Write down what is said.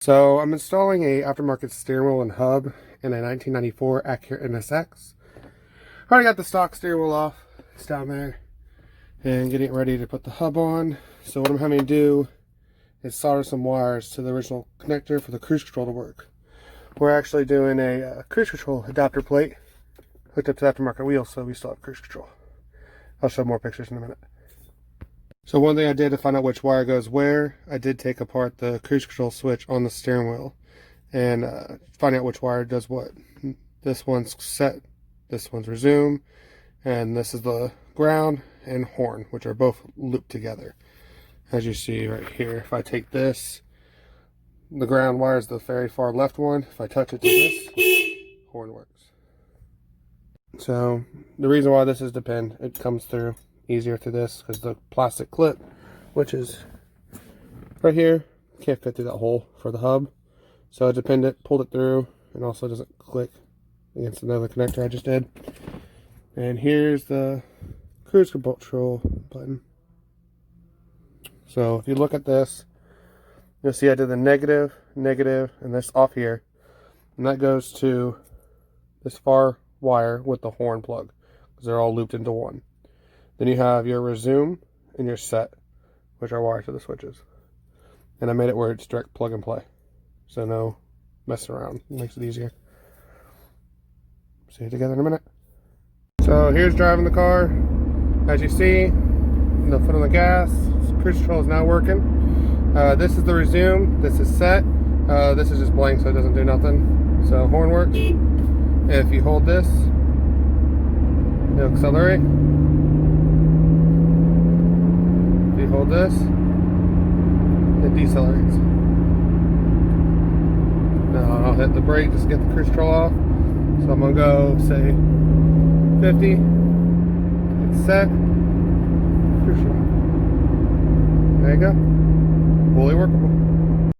So I'm installing a aftermarket steering wheel and hub in a 1994 Acura NSX. Already got the stock steering wheel off. It's down there. And getting it ready to put the hub on. So what I'm having to do is solder some wires to the original connector for the cruise control to work. We're actually doing a cruise control adapter plate hooked up to the aftermarket wheel, so we still have cruise control. I'll show more pictures in a minute. So one thing I did to find out which wire goes where, I did take apart the cruise control switch on the steering wheel and find out which wire does what. This one's set, this one's resume, and this is the ground and horn, which are both looped together. As you see right here, if I take this, the ground wire is the very far left one. If I touch it to this, horn works. So the reason why this is the pin, it comes through easier to this because the plastic clip, which is right here, can't fit through that hole for the hub. So I depinned it, pulled it through, and also doesn't click against another connector I just did. And here's the cruise control button. So if you look at this, you'll see I did the negative, and this off here. And that goes to this far wire with the horn plug, because they're all looped into one. Then you have your resume and your set, which are wired to the switches. And I made it where it's direct plug and play. So no messing around. It makes it easier. See you together in a minute. So here's driving the car. As you see, the foot on the gas. Cruise control is now working. This is the resume. This is set. This is just blank, so it doesn't do nothing. So horn works. If you hold this, it'll accelerate. If you hold this, it decelerates. Now I'll hit the brake just to get the cruise control off. So I'm gonna go say 50. It's set. Cruise control. There you go. Fully workable.